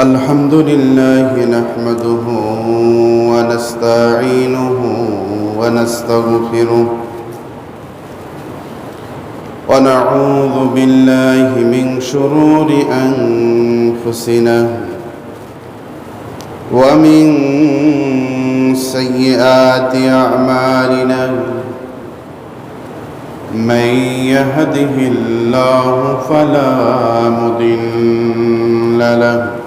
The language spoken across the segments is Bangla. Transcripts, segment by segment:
الحمد لله نحمده ونستعينه ونستغفره ونعوذ بالله من شرور أنفسنا ومن سيئات أعمالنا من يهده الله فلا مضل له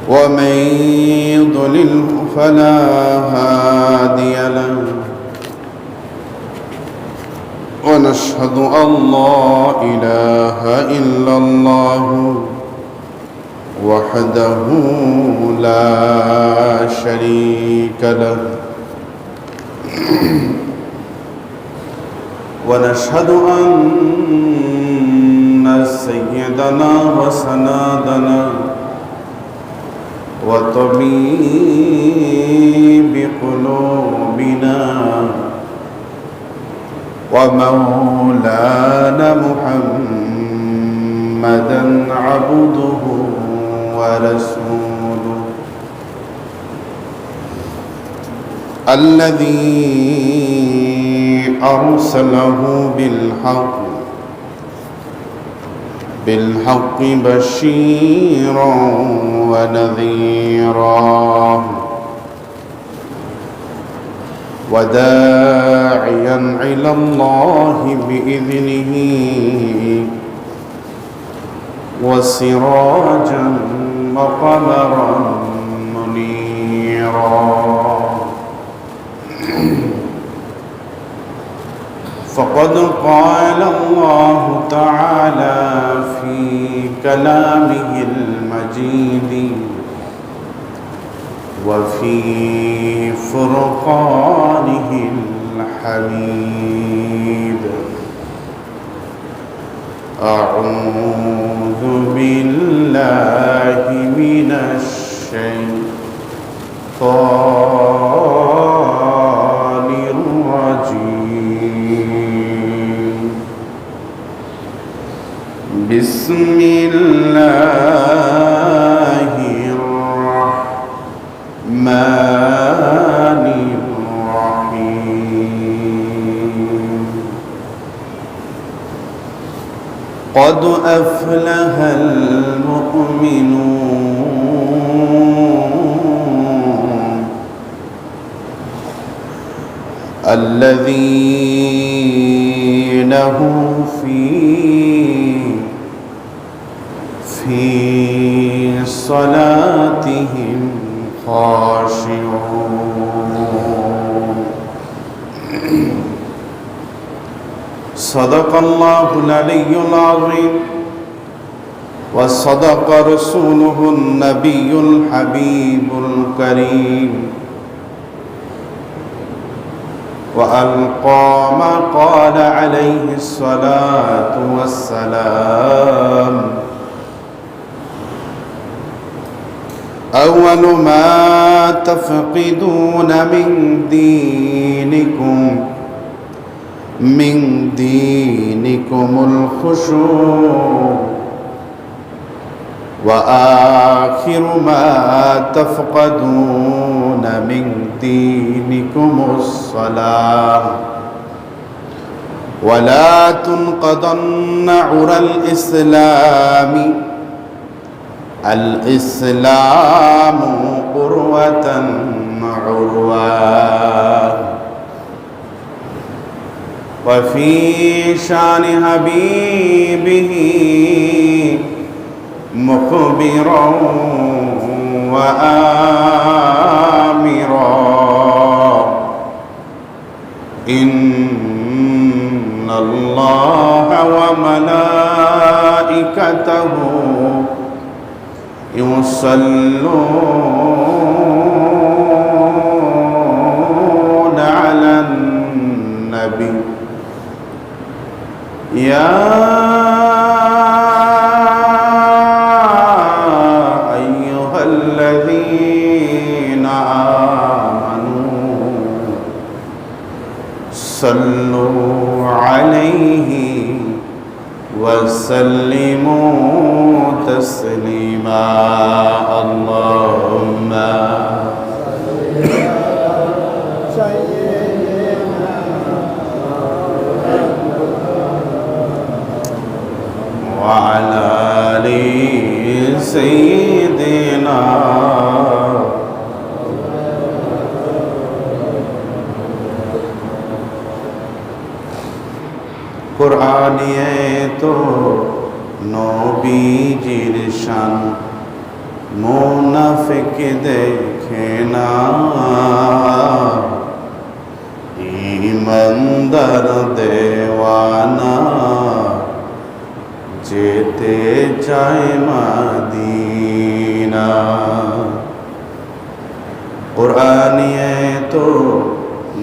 ومن يضلله فلا هادي له ونشهد أن لا إله إلا الله وحده لا شريك له ونشهد أن سيدنا وسندنا وطبيب قلوبنا ومولانا محمدا عبده ورسوله الذي أرسله بالحق بشيرا ونذيرا وداعيا إلى الله بإذنه وسراجا وقمرا منيرا فقد قال الله تعالى في كلامه المجيد وفي فرقانه الحميد أعوذ بالله من الشيطان الرجيم بسم الله الرحمن الرحيم قد أفلح المؤمنون الذين هم في صلاتهم خاشعون صدق الله العلي العظيم وصدق رسوله النبي الحبيب الكريم وألقى ما قال عليه الصلاة والسلام أول ما تفقدون من دينكم الخشوع وآخر ما تفقدون من دينكم الصلاة ولا تنقضن عرى الإسلام عروة وفي شان حبيبه مخبرا وآمرا إن الله وملائكته يصلون على النبي يا أيها الذين آمنوا صلوا عليه وسلموا تسليما اللهم وعلى آل سيدنا কুরআনে তো নবীজির শান মুনাফিক দেখে না ঈমানদার দেওয়ানা যেতে চায় মদিনা কুরআনে তো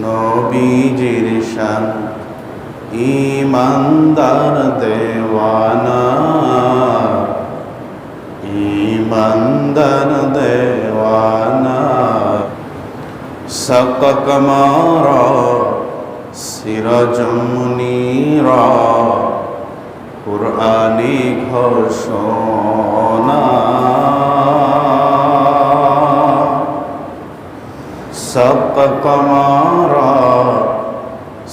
নবীজির শান ईमानदार देवाना ईमानदार देवाना सक कमारा सिराज मुनीरा कुरानी घोषणा सक कमारा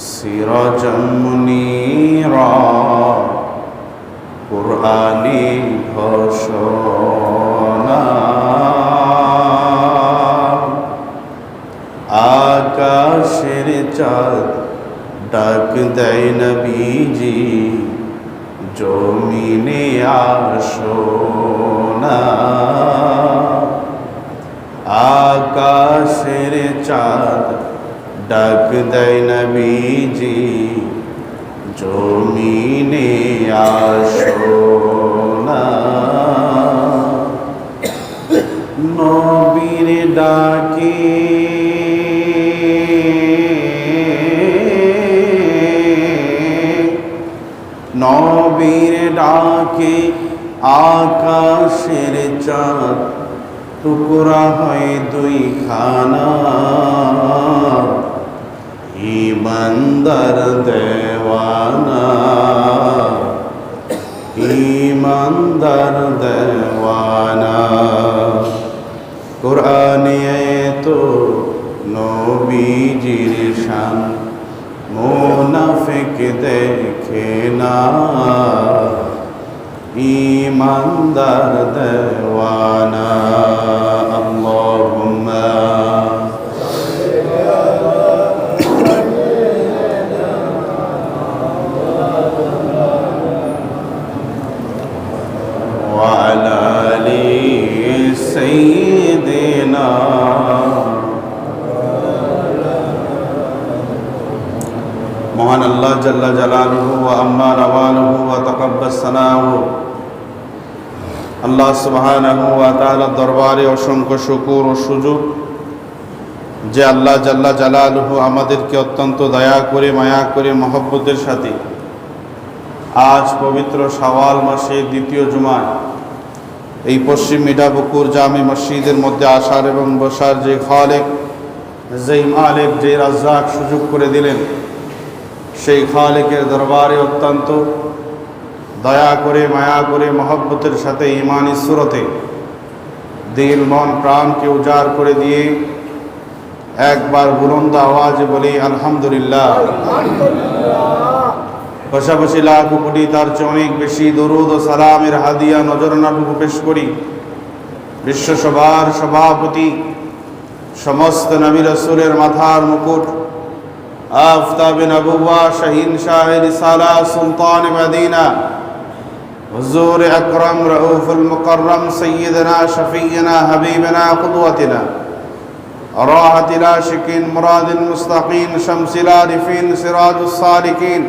सिराजम मुनीरा कुरानी घोषणा आकाशेर चाँद डाक देय नबीजी जमीने आसो ना आकाशेर चाँद डाक देय नबीजी जमीने आसो ना नबीर डाके नबीर डाके आकाशेर चाँद टुकड़ा है दुई खाना ईमानदार देवाना ईमानदार देवाना कुराने तो नबीजिर शान मुनाफिक देखे ना ईमानदार देवाना अल्लाहुम्मा وعلى آل سيدنا মহান আল্লাহ জাল্লা জালালুহু ওয়া আম্মা নওয়ালুহু ওয়া তাকাব্বাস সানাহু আল্লাহ সুবহানাহু ওয়া তাআলার দরবারে অসংখ্য শুকর ও সুজুদ যে আল্লাহ জাল্লা জালালুহু আমাদেরকে অত্যন্ত দয়া করে মায়া করে মহব্বতের সাথে আজ পবিত্র শাওয়াল মাসের দ্বিতীয় জুমায় এই পশ্চিম মিঠাপুকুর জামে মসজিদের মধ্যে আসার এবং বসার যে খালেক যেই মালিক যে রাজ্জাক সুযোগ করে দিলেন সেই খালেকের দরবারে অত্যন্ত দয়া করে মায়া করে মহব্বতের সাথে ঈমানি সুরতে দিল মন প্রাণকে উজাড় করে দিয়ে একবার বুলন্দ আওয়াজে বলি আলহামদুলিল্লাহ। পাশাপাশি লাখ কোটি তার চেয়ে অনেক বেশি দরুদ ও সালামের হাদিয়া নজরানাটুকু পেশ করি বিশ্বসভার সভাপতি সমস্ত নবী রাসূলের মাথার মুকুট আফতাবে নবুওয়া শাহীন শাহ রিসালাত সুলতান মদিনা হুজুর আকরাম রউফুল মুকাররম সাইয়্যিদনা শফিয়না হাবিবনা কুদওয়াতিনা রাহাতিল আশিকিন মুরাদিল মুস্তাকিন শামসিল আরিফিন সিরাজুস সালিকিন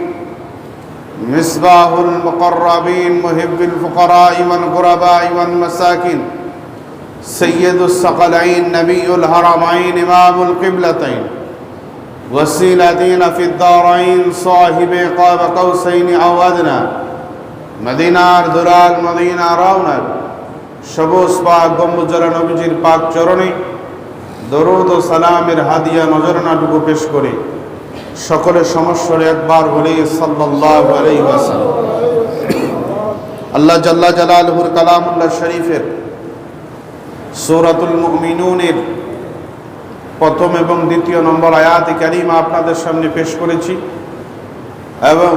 মিসবাহুল মুকাররাবিন মুহিব্বিল ফুকারা'i ওয়াল গুরাবা'i ওয়াল মাসাকিন সাইয়্যিদুস সাকালাইন নবিয়ুল হারামাইন ইমামুল কিবলাতাইন ওয়াসিলাতিনা ফিদ দারাইন সাহিবে কাব কাউসাইন আও আদনা মদিনার দুলাল মদিনা রওনাক সবুজ পাক গম্বুজরা নবীজির পাক চরণে দরুদ ও সালামের হাদিয়া নজরানাটুকু পেশ করে সকলের সমস্যারে একবার বলি সাল্লাল্লাহু আলাইহি ওয়াসাল্লাম। আল্লাহ জাল্লা জালালুহুর কালামুল্লাহ শরীফের সূরাতুল মুমিনুনের প্রথম এবং দ্বিতীয় নম্বর আয়াতে কারিমা আপনাদের সামনে পেশ করেছি এবং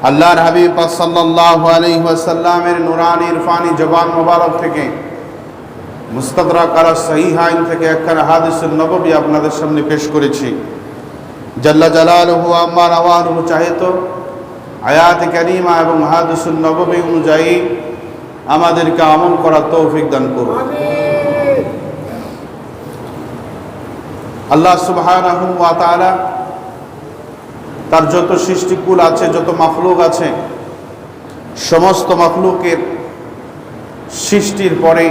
আল্লাহর হাবিব সাল্লাল্লাহু আলাইহি ওয়াসাল্লামের নুরানি ইরফানি জবান মোবারক থেকে মুস্তাদরাক আলা সহিহাইন থেকে একখানা হাদিসুন নববী আপনাদের সামনে পেশ করেছি। জাল্লা জালালুহু আম্মা নাওয়ালুহু চাহে তো আয়াত কারিমা এবং হাদিসুন নববী অনুযায়ী আমাদেরকে আমল করার তৌফিক দান করুন। আল্লাহ সুবহানাহু ওয়া তাআলা তার যত সৃষ্টিকুল আছে, যত মাখলুক আছে, সমস্ত মাখলুকের সৃষ্টির পরে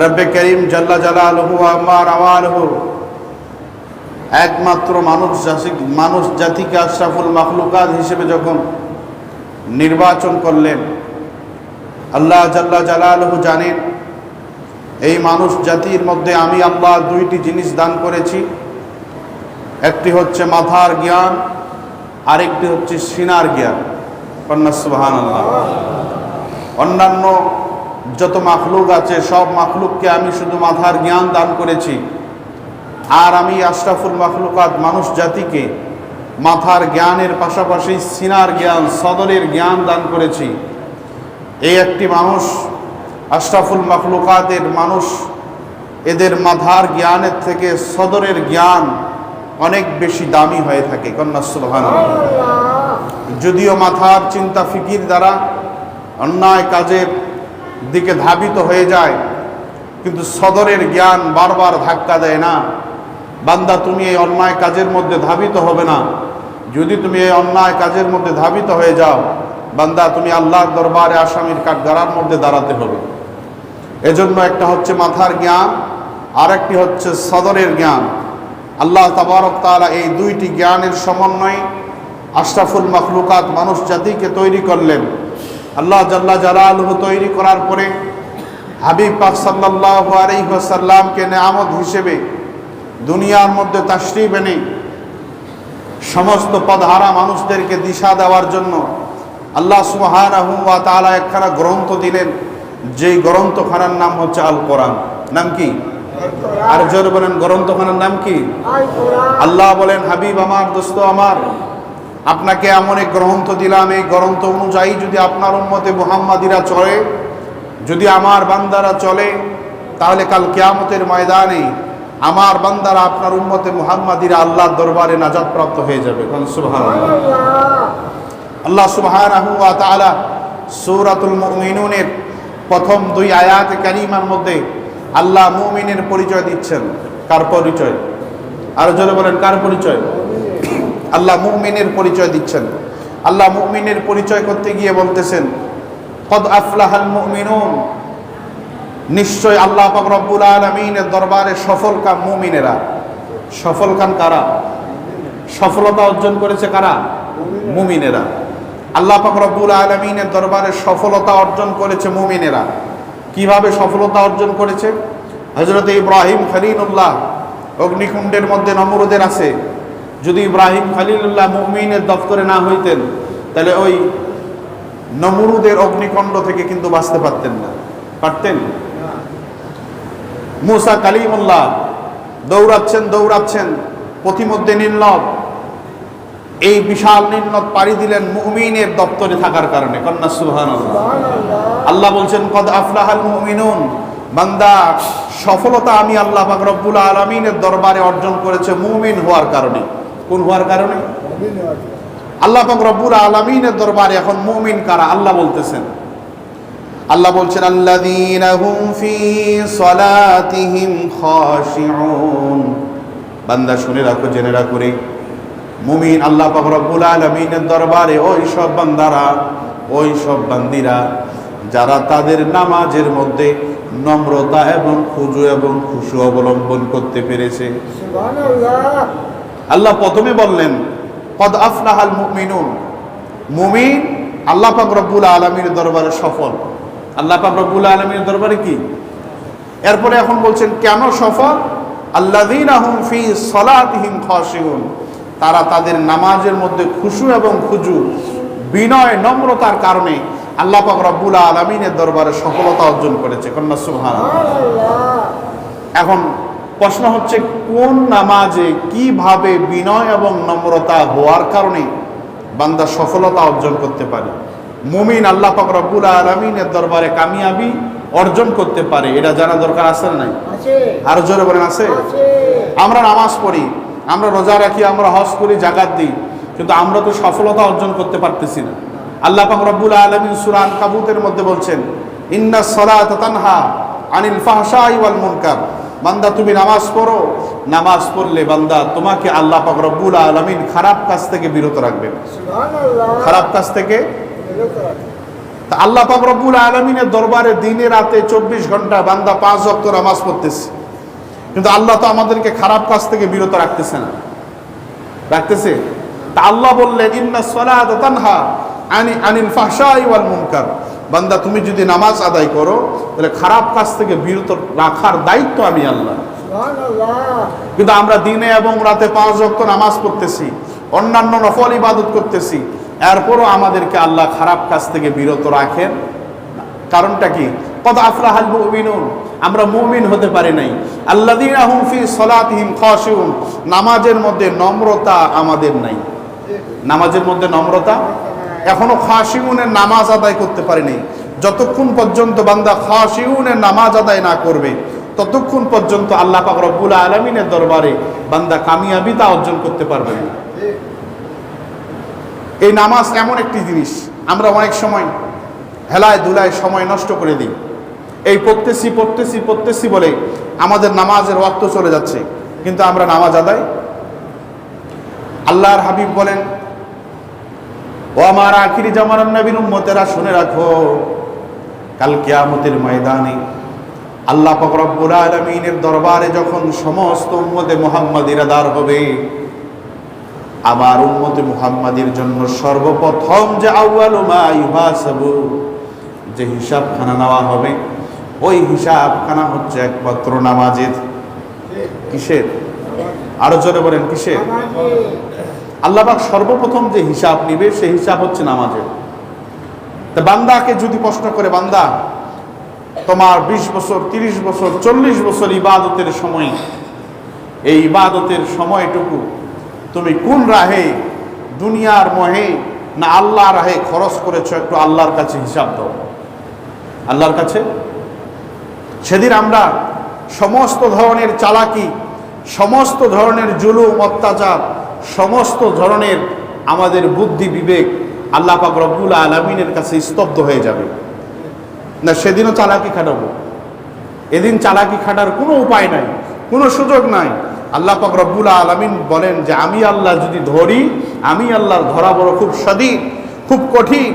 রব্বে করিম জাল্লা জালালুহু আম্মা নাওয়ালুহু একমাত্র মানুষ জাতিকে আশরাফুল মাখলুকাত হিসেবে যখন নির্বাচন করলেন, আল্লাহ জাল্লা জালালুহু জানেন এই মানুষ জাতির মধ্যে আমি আল্লাহ দুইটি জিনিস দান করেছি। একটি হচ্ছে মাথার জ্ঞান, আরেকটি হচ্ছে সিনার জ্ঞান। সুবহানাল্লাহ। অন্যান্য যত মাখলুক আছে সব মাখলুককে আমি শুধু মাথার জ্ঞান দান করেছি, আর আমি আশরাফুল মাখলুকাত মানুষ জাতিকে মাথার জ্ঞানের পাশাপাশি সিনার জ্ঞান, সদরের জ্ঞান দান করেছি। এই একটি মানুষ আশরাফুল মাখলুকাতের মানুষ, এদের মাথার জ্ঞানের থেকে সদরের জ্ঞান অনেক বেশি দামি হয়ে থাকে। কন্যা সুবহানাল্লাহ। যদিও মাথার চিন্তা ফিকির দ্বারা অন্যায় কাজের দিকে ধাবিত হয়ে যায়, কিন্তু সদরের জ্ঞান বারবার ধাক্কা দেয় না, বান্দা তুমি এই অন্যায় কাজের মধ্যে ধাবিত হবে না। যদি তুমি এই অন্যায় কাজের মধ্যে ধাবিত হয়ে যাও, বান্দা তুমি আল্লাহর দরবারে আসামির কাঠগড়ার মধ্যে দাঁড়াতে হবে। এজন্য একটা হচ্ছে মাথার জ্ঞান, আর একটি হচ্ছে সদরের জ্ঞান। আল্লাহ তাবারক তাআলা এই দুইটি জ্ঞানের সমন্বয়ে আশরাফুল মাখলুকাত মানুষ জাতিকে তৈরি করলেন। আল্লাহ জাল্লা জালালুহু তৈরি করার পরে হাবিব পাক সাল্লাল্লাহু আলাইহি ওয়াসাল্লামকে নেয়ামত হিসেবে দুনিয়ার মধ্যে তাশরীফ এনে সমস্ত পথহারা মানুষদেরকে দিশা দেওয়ার জন্য আল্লাহ সুবহানাহু ওয়া তাআলা একখানা গ্রন্থ দিলেন, যেই গ্রন্থখানার নাম হচ্ছে আল কোরআন। নাম কি? আর জোরে বলেন, গ্রন্থখানার নাম কি? আল্লাহ বলেন, হাবিব আমার, দোস্ত আমার, আপনাকে এমন এক গ্রন্থ দিলাম, এই গ্রন্থ অনুযায়ী যদি আপনার উম্মতে মুহাম্মাদিরা চলে, যদি আমার বান্দারা চলে, তাহলে কাল কিয়ামতের ময়দানে আমার বান্দারা আপনার উম্মতে মুহাম্মাদিরা আল্লাহর দরবারে নাজাত প্রাপ্ত হয়ে যাবে। সুবহানাল্লাহ। আল্লাহ সুবহানাহু ওয়া তাআলা সূরাতুল মুমিনুনের প্রথম দুই আয়াতে কারিমার মধ্যে আল্লাহ মুমিনের পরিচয় দিচ্ছেন। কার পরিচয়? আর জোরে বলেন, কার পরিচয়? আল্লাহ মুমিনের পরিচয় দিচ্ছেন। আল্লাহ মুমিনের পরিচয় করতে গিয়ে বলতেছেন, কদ আফলাহাল মুমিনুন, নিশ্চয় আল্লাহ পাক রব্বুল আলামিনের দরবারে সফলকাম মুমিনেরা। সফলকাম কারা? সফলতা অর্জন করেছে কারা? মুমিনেরা। আল্লাহ পাক রব্বুল আলামিনের দরবারে সফলতা অর্জন করেছে মুমিনেরা। কিভাবে সফলতা অর্জন করেছে? হযরত ইব্রাহিম খলিলুল্লাহ অগ্নিকুণ্ডের মধ্যে নমরুদের আছে। যদি ইব্রাহিম খলিলুল্লাহ মুমিনের দফতরে না হইতেন, তাহলে ওই নমরুদের অগ্নিকুণ্ড থেকে কিন্তু বাঁচতে পারতেন না। পারতেন? মুসা কালিমুল্লাহ দৌড়াচ্ছেন পথিমধ্যে নীলনদ, এই বিশাল নীলনদ পাড়ি দিলেন মুমিনের দপ্তরে থাকার কারণে। কন্যা সুবহানাল্লাহ। আল্লাহ বলছেন, কদ আফলাহাল মুমিনুন, বান্দা সফলতা আমি আল্লাহ পাক রব্বুল আলামিনের দরবারে অর্জন করেছে মুমিন হওয়ার কারণে। কোন হওয়ার কারণে? আল্লাহ পাক রব্বুল আলামিনের দরবারে এখন মুমিন কারা? আল্লাহ বলতেছেন, আল্লাহ বলছেন, আল্লাযীনা হুম ফি সালাতিহিম খাশিউন। বান্দা শুনে রাখো, জেনে রাখো রে, মুমিন আল্লাহ পাক রব্বুল আলামিনের দরবারে ওই সব বান্দারা, ওই সব বান্দিরা যারা তাদের নামাজের মধ্যে নম্রতা এবং খুজু এবং খুশু অবলম্বন করতে পেরেছে। সুবহানাল্লাহ। আল্লাহ প্রথমে বললেন, কদ আফলাহাল মুমিনুন, মুমিন আল্লাহ পাক রব্বুল আলামিনের দরবারে সফল। আল্লাহ পাক রব্বুল আলামিনের দরবারে কি? এরপরে এখন বলছেন কেন সফল? আল্লাযীনা হুম ফি সালাতিহিম খাশিউন, তারা তাদের নামাজের মধ্যে খুশু এবং খুজু বিনয় নম্রতার কারণে আল্লাহ পাক রব্বুল আলামিনের দরবারে সফলতা অর্জন করেছে। কন্যা সুবহানাল্লাহ। এখন প্রশ্ন হচ্ছে, কোন নামাজে কিভাবে বিনয় এবং নম্রতা হওয়ার কারণে বান্দা সফলতা অর্জন করতে পারে, মুমিন আল্লাহ পাক রব্বুল আলামিনের দরবারে কামিয়াবি অর্জন করতে পারে, এটা জানা দরকার আছে না নাই? আরো জোরে বলেন আছে। আমরা নামাজ পড়ি, আমরা রোজা রাখি, আমরা হজ করি, যাকাত দিই, কিন্তু আমরা তো সফলতা অর্জন করতে পারতেছি না। আল্লাহ পাক রব্বুল আলামিন সূরা আনকাবুতের মধ্যে বলছেন, ইন্নাস সালাতা তানহা আনিল ফাহশাই ওয়াল মুনকার। বান্দা তুমি নামাজ পড়ো, নামাজ পড়লে বান্দা তোমাকে আল্লাহ পাক রব্বুল আলামিন খারাপ কাজ থেকে বিরত রাখবেন। সুবহানাল্লাহ। খারাপ কাজ থেকে বিরত রাখবেন। তা আল্লাহ পাক রব্বুল আলামিনের দরবারে দিনে রাতে 24 ঘন্টা বান্দা 5 ওয়াক্ত নামাজ পড়তেছে, কিন্তু আল্লাহ তো আমাদেরকে খারাপ কাজ থেকে বিরত রাখতেছে না, রাখতেছে। তা আল্লাহ বললেন, ইন্নাস সালাতা তানহা আনিল ফাহশাই ওয়াল মুনকার। বান্দা তুমি যদি নামাজ আদায় করো, তাহলে খারাপ কাজ থেকে বিরত রাখার দায়িত্ব আমি আল্লাহ। সুবহানাল্লাহ। কিন্তু আমরা দিনে এবং রাতে 5 ওয়াক্ত নামাজ পড়তেছি, অন্যান্য নফল ইবাদত করতেছি, এরপরও আমাদেরকে আল্লাহ খারাপ কাজ থেকে বিরত রাখেন। কারণটা কি? কদ আফলাহাল মুমিনুন, আমরা মুমিন হতে পারি নাই। আল্লাযীনা হুম ফি সালাতিহিম খাশিউন, নামাজের মধ্যে নম্রতা আমাদের নাই। নামাজের মধ্যে নম্রতা এখনো খাশিউনের নামাজ আদায় করতে পারি নাই। যতক্ষণ পর্যন্ত বান্দা খাশিউনের নামাজ আদায় না করবে, ততক্ষণ পর্যন্ত আল্লাহ পাক রব্বুল আলামিনের দরবারে বান্দা কামিয়াবিতা অর্জন করতে পারবে না। এই নামাজ এমন একটি জিনিস, আমরা অনেক সময় হেলায় দুলায় সময় নষ্ট করে দিই। এই পড়তেছি বলে আমাদের নামাজের ওয়াক্ত চলে যাচ্ছে, কিন্তু আমরা নামাজ আদায়। আল্লাহর হাবিব বলেন, ও আমার আখিরি জামানার নবীর উম্মতেরা শুনে রাখো, কাল কিয়ামতের ময়দানে আল্লাহ পাক রব্বুল আলামিনের দরবারে যখন সমস্ত উম্মতে মুহাম্মাদিরা দাঁড় হবে, আমার উম্মতে মুহাম্মাদের জন্য সর্বপ্রথম যে আউয়ালু মা ইউহাসাবু, যে হিসাবখানা নেওয়া হবে, ওই হিসাবখানা হচ্ছে একমাত্র নামাজের। কিসের? আরো জোরে বলেন কিসের? আল্লাহ পাক সর্বপ্রথম যে হিসাব নিবে সেই হিসাব হচ্ছে নামাজের। তা বান্দাকে যদি প্রশ্ন করে, বান্দা তোমার 20 বছর 30 বছর 40 বছর ইবাদতের সময়, এই ইবাদতের সময়টুকু তুমি কোন রাহে, দুনিয়ার মোহে না আল্লাহর রাহে খরচ করেছো, একটু আল্লাহর কাছে হিসাব দাও। আল্লাহর কাছে সেদিন আমরা সমস্ত ধরনের চালাকি, সমস্ত ধরনের জুলুম অত্যাচার, সমস্ত ধরনের আমাদের বুদ্ধি বিবেক আল্লাহ পাক রব্বুল আলামিনের কাছে স্তব্ধ হয়ে যাবে না। সেদিনও চালাকি খাটাবো, এদিন চালাকি খাটার কোনো উপায় নাই, কোনো সুযোগ নাই। আল্লাহ পাক রব্বুল আলামিন বলেন যে আমি আল্লাহ যদি ধরি, আমি আল্লাহর ধরা বড় খুব সদীদ, খুব কঠিন।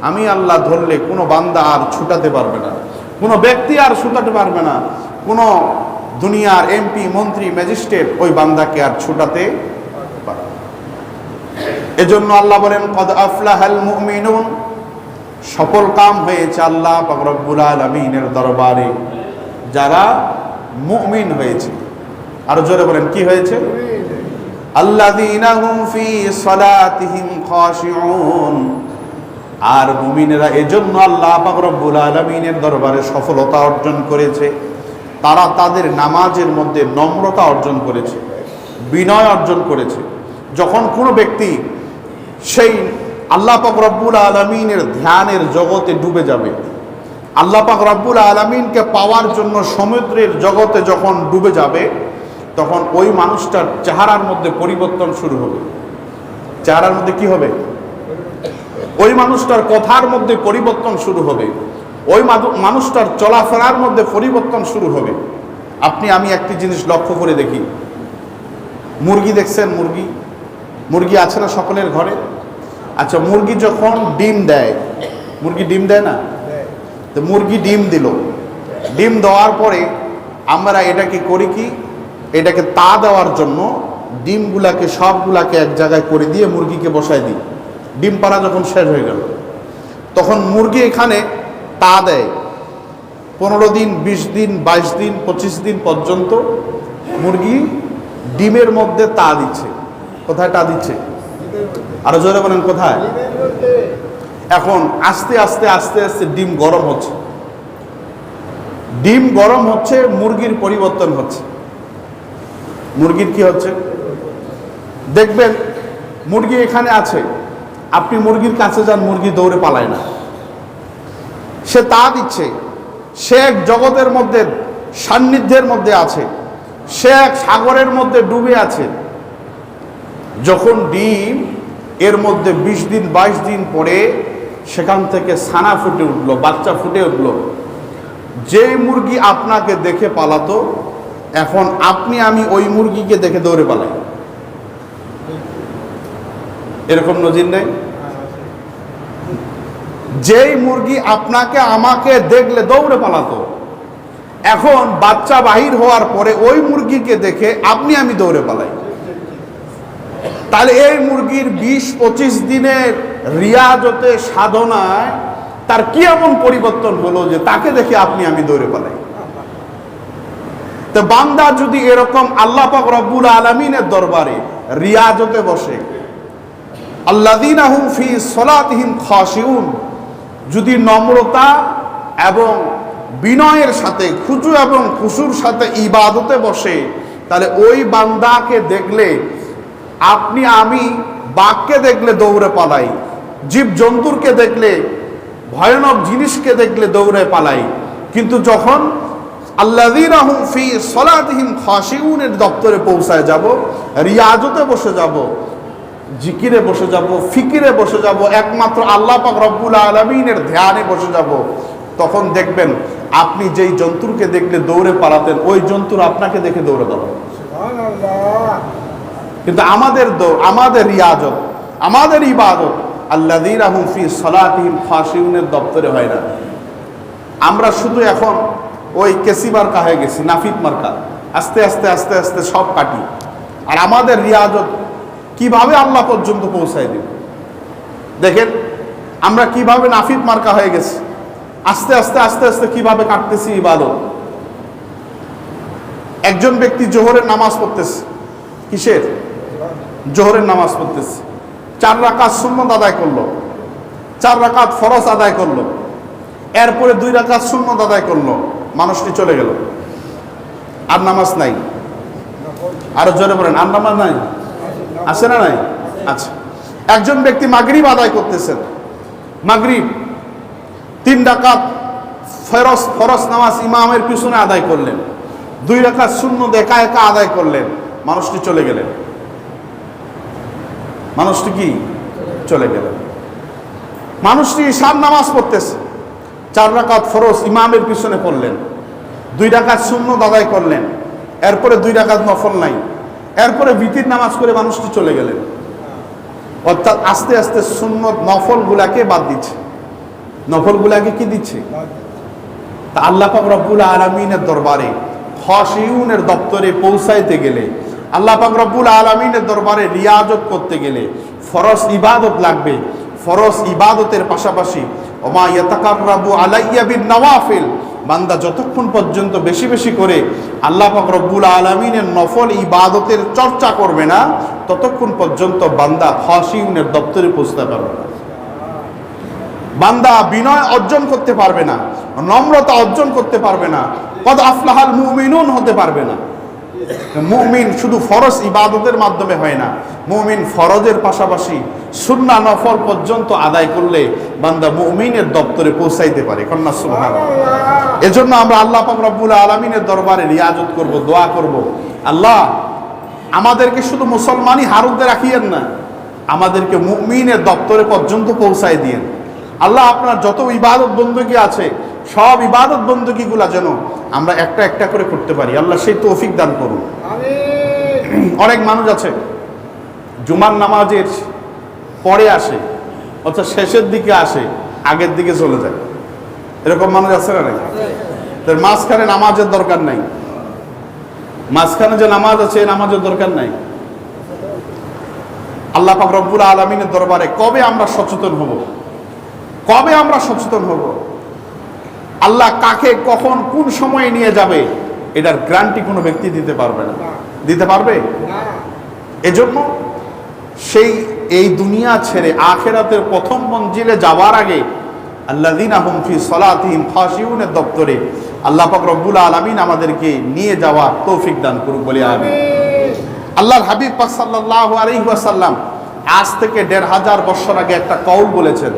আমি আল্লাহ ধরলে কোনো বান্দা আর ছুটাতে পারবে না, কোনো ব্যক্তি আর ছুটাতে পারবে না, কোনো দুনিয়ার এমপি মন্ত্রী ম্যাজিস্ট্রেট ওই বান্দাকে আর ছুটাতে পারবে না। এজন্য আল্লাহ বলেন, কদ আফলাহাল মুমিনুন, সফল কাম হয়েছে আল্লাহ পাক রব্বুল আলামিনের দরবারে যারা মুমিন হয়েছে। আরো জোরে বলেন কি হয়েছে? আল্লাযীনা হুম ফি সালাতিহিম খাশিউন। আর মুমিনেরা এজন্য আল্লাহ পাক রব্বুল আলামিনের দরবারে সফলতা অর্জন করেছে, তারা তাদের নামাজের মধ্যে নম্রতা অর্জন করেছে, বিনয় অর্জন করেছে। যখন কোনো ব্যক্তি সেই আল্লাহ পাক রব্বুল আলামিনের ধ্যানের জগতে ডুবে যাবে, আল্লাহ পাক রব্বুল আলামিনকে পাওয়ার জন্য সমুদ্রের জগতে যখন ডুবে যাবে, তখন ওই মানুষটার চেহারার মধ্যে পরিবর্তন শুরু হবে। চেহারার মধ্যে কি হবে? ওই মানুষটার কথার মধ্যে পরিবর্তন শুরু হবে, ওই মানুষটার চলাফেরার মধ্যে পরিবর্তন শুরু হবে। আমি একটি জিনিস লক্ষ্য করে দেখি, মুরগি দেখছেন? মুরগি আছে না সকলের ঘরে? আচ্ছা, মুরগি যখন ডিম দেয়, মুরগি ডিম দেয় না? তো মুরগি ডিম দিল, ডিম দেওয়ার পরে আমরা এটাকে করি কি, এটাকে তা দেওয়ার জন্য ডিমগুলাকে সবগুলাকে এক জায়গায় করে দিয়ে মুরগিকে বসায় দিই। ডিম পাড়া যখন শেষ হয়ে গেল, তখন মুরগি এখানে তা দেয় 15 দিন 20 দিন 22 দিন 25 দিন পর্যন্ত মুরগি ডিমের মধ্যে তা দিচ্ছে। কোথায় তা দিচ্ছে? আরো জোরে বলেন কোথায়? এখন আস্তে আস্তে আস্তে আস্তে ডিম গরম হচ্ছে, ডিম গরম হচ্ছে, মুরগির পরিবর্তন হচ্ছে। মুরগির কি হচ্ছে? দেখবেন মুরগি এখানে আছে, আপনি মুরগির কাছে যান, মুরগি দৌড়ে পালায় না, সে তা দিচ্ছে, সে এক জগতের মধ্যে সান্নিধ্যের মধ্যে আছে, সে এক সাগরের মধ্যে ডুবে আছে। যখন ডিম এর মধ্যে 20 দিন 22 দিন পরে সেখান থেকে ছানা ফুটে উঠলো, বাচ্চা ফুটে উঠলো, যে মুরগি আপনাকে দেখে পালাতো, এখন আপনি আমি ওই মুরগিকে দেখে দৌড়ে পালাই। এরকম নজির নেই? যেই মুরগি আপনাকে আমাকে দেখলে দৌড়ে পালাতো, এখন বাচ্চা বাহির হওয়ার পরে ওই মুরগিকে দেখে আপনি আমি দৌড়ে পালাই। তাহলে এই মুরগির 20-25 দিনের রিয়াজতে সাধনায় তার কি এমন পরিবর্তন হলো যে তাকে দেখে আপনি আমি দৌড়ে পালাই? তো বান্দা যদি এরকম আল্লাহ পাক রব্বুল আলামিনের দরবারে রিয়াজতে বসে, আল্লাযীনা হুম ফি সলাতিহিম খাশিউন, যদি নম্রতা এবং বিনয়ের সাথে, খুশু এবং খুশুর সাথে ইবাদতে বসে, তাহলে ওই বান্দাকে দেখলে আপনি আমি বাঘকে দেখলে দৌড়ে পালাই, জীব জন্তুরকে দেখলে, ভয়ানক জিনিসকে দেখলে দৌড়ে পালাই। কিন্তু যখন আল্লাযীনা হুম ফি সলাতিহিম খাশিউনের দপ্তরে পৌঁছায় যাব, রিয়াজতে বসে যাব, জিকিরে বসে যাব, ফিকিরে বসে যাব, একমাত্র আল্লাহ পাক রব্বুল আলামিনের ধ্যানে বসে যাব, তখন দেখবেন আপনি যেই জন্তুরকে দেখলে দৌড়ে পালাতেন, ওই জন্তুর আপনাকে দেখে দৌড়ে পালাবে। কিন্তু আমাদের রিয়াজত, আমাদের ইবাদত আল্লাযীনা হুম ফি সলাতিহিম খাশিউনের দপ্তরে হয় না। আমরা শুধু এখন ওই কেসি মার্কা হয়ে গেছি, নাফিদ মার্কা, আস্তে আস্তে আস্তে আস্তে সব কাটি। আর আমাদের রিয়াজত কিভাবে আল্লাহ পর্যন্ত পৌঁছায় দিব? দেখেন আমরা কিভাবে নাফিদ মার্কা হয়ে গেছি, আস্তে আস্তে আস্তে আস্তে কিভাবে কাটতেছি ইবাদত। একজন ব্যক্তি জোহরের নামাজ পড়তেছে, কিসের? জোহরের নামাজ পড়তেছে, 4 রাকাত সুন্নত আদায় করলো, 4 রাকাত ফরজ আদায় করলো, এরপরে 2 রাকাত সুন্নত আদায় করলো, মানুষটি চলে গেল, আর নামাজ নাই। আরো জোরে বলেন, আর নামাজ নাই? আছে না নাই? আচ্ছা। একজন ব্যক্তি মাগরিব আদায় করতেছেন, মাগরিব 3 রাকাত ফরজ নামাজ ইমামের পিছনে আদায় করলেন, 2 রাকাত সুন্নত একা একা আদায় করলেন, মানুষটি চলে গেলেন। মানুষটি কি চলে গেলেন? মানুষটি ঈশার নামাজ পড়তেছে, 4 রাকাত ফরজ ইমামের পিছনে পড়লেন, 2 রাকাত সুন্নত আদায় করলেন, এরপরে 2 রাকাত নফল নাই, এরপরে ভিতির নামাজ করে মানুষটি চলে গেলেন। অর্থাৎ আস্তে আস্তে সুন্নত নফল গুলাকে বাদ দিচ্ছে, নফল গুলাকে কি দিচ্ছে? তা আল্লাহ পাক রব্বুল আলামিনের দরবারে খাশিউনের দপ্তরে পৌঁছাইতে গেলে, আল্লাহ পাক রব্বুল আলামিনের দরবারে রিয়াজত করতে গেলে ফরজ ইবাদত লাগবে। ফরজ ইবাদতের পাশাপাশি ওমা ইয়াতাকাররাবু আলাইয়া বিন নওয়াফিল, বান্দা যতক্ষণ পর্যন্ত বেশি বেশি করে আল্লাহ পাক রব্বুল আলামিনের নফল ইবাদতের চর্চা করবে না, ততক্ষণ পর্যন্ত বান্দা খাশিউনের দপ্তরে পৌঁছতে পারবে না। বান্দা বিনয় অর্জন করতে পারবে না, নম্রতা অর্জন করতে পারবে না, কদ আফলাহাল মুমিনুন হতে পারবে না। মুমিন শুধু ফরজ ইবাদতের মাধ্যমে হয় না, মুমিন ফরজের পাশাপাশি সুন্নাহ নফল পর্যন্ত আদায় করলে বান্দা মুমিনের দপ্তরে পৌঁছাইতে পারে। কন্যা সুবহানাল্লাহ। এজন্য আমরা আল্লাহ পাক রব্বুল আলামিনের দরবারে রিয়াজত করব, দোয়া করব, আল্লাহ আমাদেরকে শুধু মুসলমানই হারুদে রাখিয়েন না, আমাদেরকে মুমিনের দপ্তরে পর্যন্ত পৌঁছায় দিয়েন। আল্লাহ আপনার যত ইবাদত বন্দী আছে, সব ইবাদত বন্দীগুলা যেন আমরা একটা একটা করে করতে পারি, আল্লাহ সেই তৌফিক দান করুন। অনেক মানুষ আছে জুমার নামাজের পরে আসে, অর্থাৎ শেষের দিকে আসে, আগের দিকে চলে যায়, এরকম মানুষ আছে না? তার মাঝখানে নামাজের দরকার নাই, মাঝখানে যে নামাজ আছে নামাজের দরকার নাই। আল্লাহ পাক রব্বুল আলামিনের দরবারে কবে আমরা সচেতন হব? কবে আমরা সচেতন হব? আল্লাহ কাকে কখন কোন সময়ে নিয়ে যাবে এটার গ্যারান্টি কোনো ব্যক্তি দিতে পারবে না। দিতে পারবে? এজন্য সেই এই দুনিয়া ছেড়ে আখিরাতের প্রথম মঞ্জিলে যাওয়ার আগে আল্লাযীনা হুম ফি সলাতিহিম খাশিউনের দপ্তরে আল্লাহ পাক রব্বুল আলামিন আমাদেরকে নিয়ে যাওয়ার তৌফিক দান করুক, বলি আমিন। আল্লাহর হাবিব পাক সাল্লাল্লাহু আলাইহি ওয়াসাল্লাম আজ থেকে ১৫০০ বছর আগে একটা কওল বলেছেন,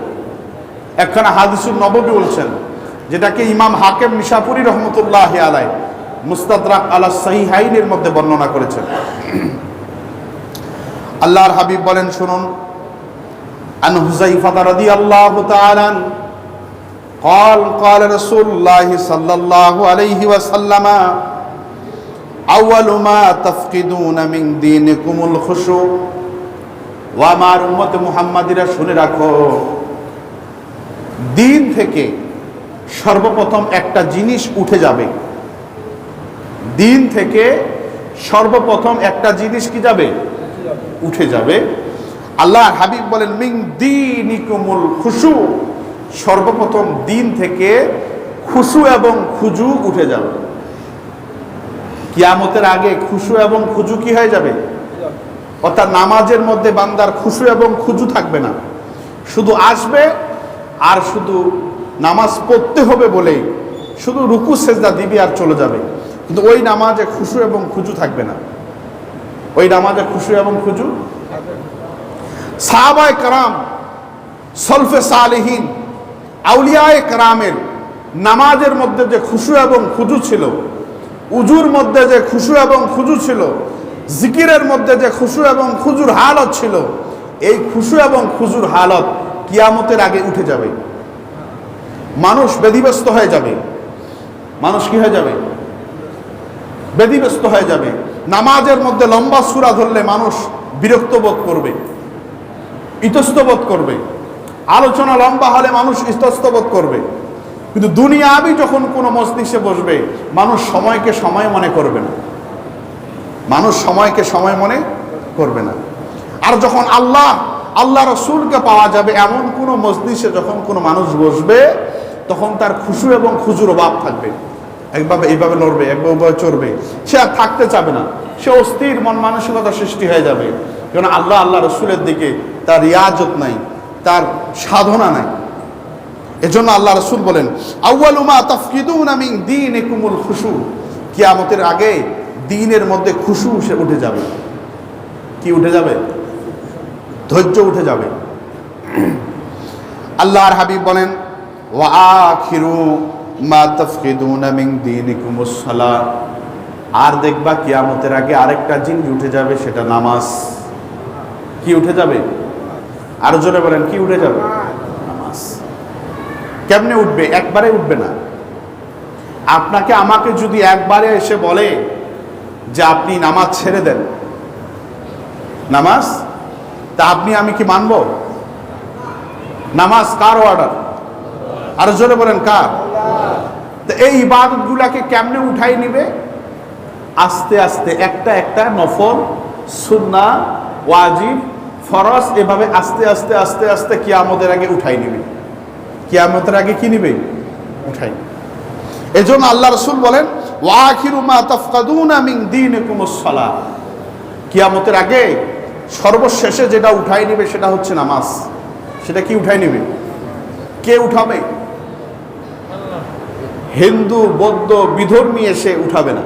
একখানা হাদিসুন নববী বলছেন, যেটাকে ইমাম হাকিম নিশাপুরী রহমতুল্লাহি আলাইহি মুস্তাদরাক আলা সহিহাইনের মধ্যে বর্ণনা করেছেন। আল্লাহর হাবিব বলেন, শুনুন, আন হুযাইফা রাদিয়াল্লাহু তাআলা قال قال رسول الله صلى الله عليه وسلم أول ما تفقدون من دينكم الخشوع। ও আমার উম্মত মুহাম্মাদিরা শুনে রাখো, দিন থেকে সর্বপ্রথম একটা জিনিস উঠে যাবে। দিন থেকে সর্বপ্রথম একটা জিনিস কি যাবে? উঠে যাবে। আল্লাহর হাবিব বলেন, মিন দীনিকুমুল খুশু, সর্বপ্রথম দিন থেকে খুশু এবং খুজু উঠে যাবে। কিয়ামতের আগে খুশু এবং খুজু কি হয়ে যাবে? অর্থাৎ নামাজের মধ্যে বান্দার খুশু এবং খুজু থাকবে না, শুধু আসবে আর শুধু নামাজ পড়তে হবে বলেই শুধু রুকু সেজদা দিবি আর চলে যাবে, কিন্তু ওই নামাজে খুশু এবং খুজু থাকবে না। ওই নামাজে খুশু এবং খুজু, সাহাবায়ে কেরাম, সলফে সালেহিন, আউলিয়ায়ে কেরামের নামাজের মধ্যে যে খুশু এবং খুজু ছিল, উজুর মধ্যে যে খুশু এবং খুজু ছিল, জিকিরের মধ্যে যে খুশু এবং খুজুর হালত ছিল, এই খুশু এবং খুজুর হালত কিয়ামতের আগে উঠে যাবে। মানুষ ব্যতিব্যস্ত হয়ে যাবে। মানুষ কি হয়ে যাবে? ব্যতিব্যস্ত হয়ে যাবে। নামাজের মধ্যে লম্বা সূরা ধরলে মানুষ বিরক্ত বোধ করবে, ইতস্ত বোধ করবে। আলোচনা লম্বা হলে মানুষ ইতস্ত বোধ করবে। কিন্তু দুনিয়াবি যখন কোনো মজলিসে বসবে, মানুষ সময়কে সময় মনে করবে না। মানুষ সময়কে সময় মনে করবে না। আর যখন আল্লাহ রসুলকে পাওয়া যাবে এমন কোনো মজলিসে যখন কোনো মানুষ বসবে, তখন তার খুশু এবং খুজুর অভাব থাকবে। একভাবে এইভাবে লড়বে, একভাবে চড়বে, সে আর থাকতে চাবে না। সে অস্থির মন মানসিকতা সৃষ্টি হয়ে যাবে, কারণ আল্লাহ রসুলের দিকে তার রিয়াজত নাই, তার সাধনা নাই। এজন্য আল্লাহ রসুল বলেন, আউয়ালু মা তাফকিদুনা মিন দীনিকুমুল খুশু, কিয়ামতের আগে দ্বীনের মধ্যে খুশু উঠে যাবে। কি উঠে যাবে? ধৈর্য উঠে যাবে। আল্লাহর হাবিব বলেন, ওয়া আখিরু মা তাফকিদুনা মিন দীনিকুমুস সালাত, আর দেখবা কিয়ামতের আগে আরেকটা জিনিস উঠে যাবে, সেটা নামাজ। কি উঠে যাবে? আরো জোরে বলেন, কি উঠে যাবে? নামাজ। কেমনে উঠবে? একবারে উঠবে না। আপনাকে আমাকে যদি একবারে এসে বলে যে আপনি নামাজ ছেড়ে দেন, নামাজ, তা আমি কি মানব? নামাজ কার অর্ডার? আরো জোরে বলেন, কার? তো এই ইবাদতগুলাকে কেমনে উঠাই নিবে? আস্তে আস্তে একটা একটা নফল, সুন্নাহ, ওয়াজিব, ফরজ, এভাবে আস্তে আস্তে আস্তে আস্তে কিয়ামতের আগে উঠাই নিবে। কিয়ামতের আগে কি নিবে? উঠাই। এজন্য আল্লাহ রাসূল বলেন, ওয়া আখিরু মা তাফকাদুনা মিন দীনিকুমুস সালাহ, কিয়ামতের আগে সর্বশেষে যেটা উঠাই নিবে সেটা হচ্ছে নামাজ। সেটা কি উঠাই নিবে? কে উঠাবে? হিন্দু, বৌদ্ধ, বিধর্মী এসে উঠাবে না।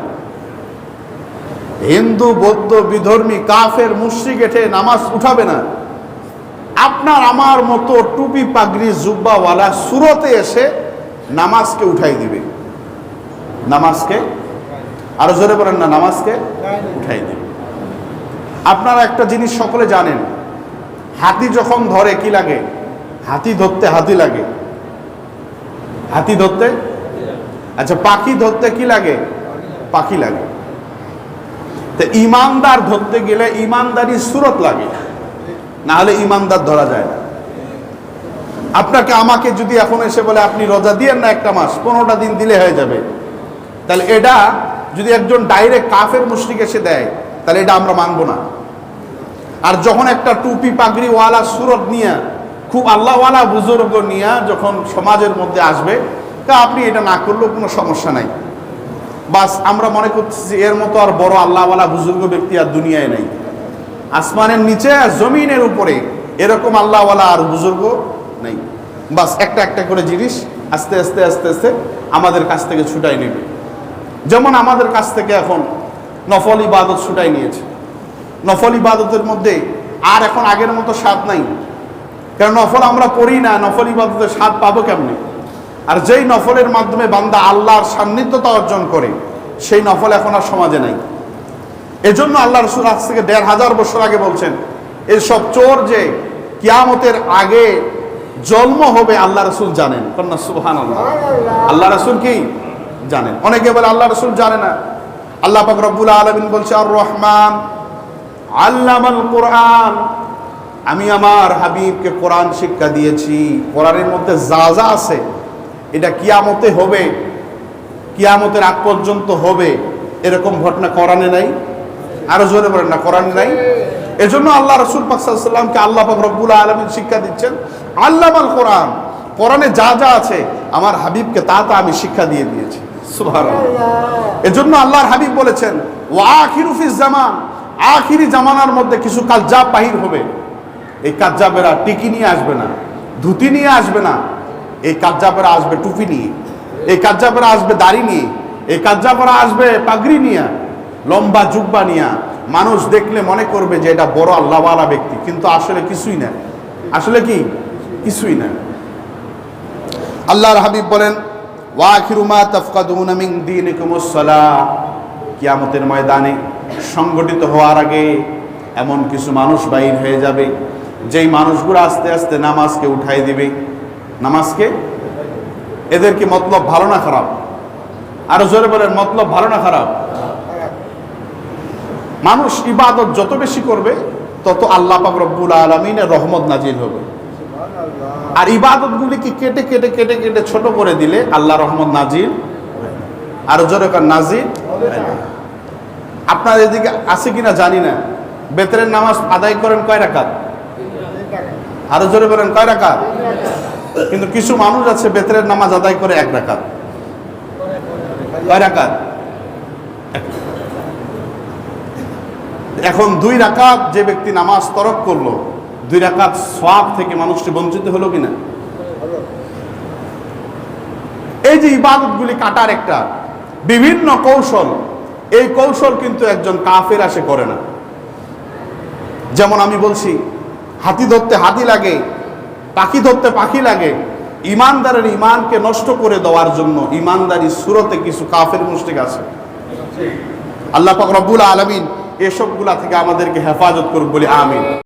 হিন্দু, বৌদ্ধ, বিধর্মী, কাফের, মুশরিক এসে নামাজ উঠাবে না। আপনার আমার মতো টুপি, পাগড়ি, জুব্বাওয়ালা সুরতে এসে নামাজকে উঠাই দিবে। নামাজকে, আরো জোরে বলেন না, নামাজকে উঠাই দিবে। আপনারা একটা জিনিস সকলে জানেন, হাতি যখন ধরে কি লাগে? হাতি ধরতে হাতি লাগে। হাতি ধরতে, আচ্ছা, পাখি ধরতে কি লাগে? পাখি লাগে। তো ইমানদার ধরতে গেলে ইমানদারি সুরত লাগে, না হলে ইমানদার ধরা যায় না। আপনাকে আমাকে যদি এখন এসে বলে আপনি রোজা দিয়েন না একটা মাস, 15টা দিন দিলে হয়ে যাবে, তাহলে এটা যদি একজন ডাইরেক্ট কাফের মুশরিক এসে দেয়, তাহলে এটা আমরা মানব না। আর যখন একটা টুপি পাগড়িওয়ালা সুরত নিয়ে, খুব আল্লাহওয়ালা বুজুর্গ নিয়ে যখন সমাজের মধ্যে আসবে, তা আপনি এটা না করলেও কোনো সমস্যা নাই। বাস আমরা মনে করতেছি এর মতো আর বড় আল্লাহওয়ালা বুজুর্গ ব্যক্তি আর দুনিয়ায় নাই। আসমানের নিচে আর জমিনের উপরে এরকম আল্লাহওয়ালা আর বুজুর্গ নেই। বাস একটা একটা করে জিনিস আস্তে আস্তে আস্তে আস্তে আমাদের কাছ থেকে ছুটাই নেবে। যেমন আমাদের কাছ থেকে এখন নফল ইবাদত ছুটাই নিয়েছে। নফল ইবাদতের মধ্যে আর এখন আগের মতো স্বাদ নাই, কারণ নফল আমরা পড়ি না, নফল ইবাদতের স্বাদ পাবো কেমনে? আর যেই নফলের মাধ্যমে বান্দা আল্লাহর সান্নিধ্যতা অর্জন করে সেই নফল এখন আর সমাজে নাই। এজন্য আল্লাহ রসুল আজ থেকে ১৫০০ বছর আগে বলছেন, এইসব চোর যে কিয়ামতের আগে জন্ম হবে আল্লাহ রসুল জানেন। কন্যা সুবহানাল্লাহ। আল্লাহ রসুল কি জানেন? অনেকে বলে আল্লাহ রসুল জানে না। আল্লাহ পাক রব্বুল আলামিন বলছে, আর রহমান আল্লামাল কোরআন, আমি আমার হাবিবকে কোরআন শিক্ষা দিয়েছি। কোরআনের মধ্যে যা যা আছে এটা কিয়ামতে হবে, কিয়ামতের আগ পর্যন্ত হবে, এরকম ঘটনা কোরআনে নাই। আরো জোরে বলেন না, কোরআনে নাই। এজন্য আল্লাহ রাসূল পাক সাল্লাল্লাহু আলাইহি ওয়াসাল্লামকে আল্লাহ পাক রব্বুল আলামিন শিক্ষা দিচ্ছেন, আল্লামাল কোরআন, কোরআনে যা যা আছে আমার হাবিবকে তা তা আমি শিক্ষা দিয়ে দিয়েছি। সুবহানাল্লাহ। এজন্য আল্লাহর হাবিব বলেছেন, ওয়া আখিরু ফিজ জামান, আখিরি জামানার মধ্যে কিছু কাজ্জাব বাহির হবে। এই কাজ্জাবেরা টিকি নিয়ে আসবে না, ধুতি নিয়ে আসবে না, এই কাজ্জাবেরা আসবে টুপি নিয়ে, এই কাজ্জাবেরা আসবে দাড়ি নিয়ে, এই কাজ্জাবেরা আসবে পাগড়ি নিয়ে, লম্বা জুব্বা নিয়ে। মানুষ দেখলে মনে করবে যে এটা বড় আল্লাহওয়ালা ব্যক্তি, কিন্তু আসলে কিছুই না। আসলে কি? কিছুই না। আল্লাহর হাবিব বলেন, ওয়া আখিরু মা তাফকাদুনা মিন দীনিকুমুস সালাহ, কিয়ামতের ময়দানে সংগঠিত হওয়ার আগে এমন কিছু মানুষ বাইর হয়ে যাবে যেই মানুষগুলো আস্তে আস্তে নামাজকে উঠাই দিবে। নামাজকে, এদের কি মতলব ভালো না খারাপ? আরো জোরে বলেন, মতলব ভালো না খারাপ? মানুষ ইবাদত যত বেশি করবে তত আল্লাহ পাক রব্বুল আলামিনের রহমত নাজিল হবে। আর ইবাদতগুলিকে কেটে কেটে কেটে কেটে ছোট করে দিলে আল্লাহ রহমত নাজিল। আরো জোরে কর, নাজিল। আপনার এদিকে আছে কিনা জানি না, বেতরের নামাজ আদায় করেন কয় রাকাত? আরো জোরে বলেন, কয় রাকাত? কিন্তু কিছু মানুষ আছে বেতরের নামাজ আদায় করে 1 রাকাত। কয় রাকাত? এখন 2 রাকাত যে ব্যক্তি নামাজ তরক করলো, 2 রাকাত সওয়াব থেকে মানুষটি বঞ্চিত হলো কিনা? এই যে ইবাদতগুলি কাটার একটা বিভিন্ন কৌশল, এই কৌশল কিন্তু একজন কাফের আসে করে না। যেমন আমি বলছি, হাতি ধরতে হাতি লাগে, পাখি ধরতে পাখি লাগে। ইমানদারের ইমানকে নষ্ট করে দেওয়ার জন্য ইমানদারি সুরতে কিছু কাফের মুশরিক আছে। আল্লাহ পাক রব্বুল আলামিন এসবগুলা থেকে আমাদেরকে হেফাজত করুক বলি আমিন।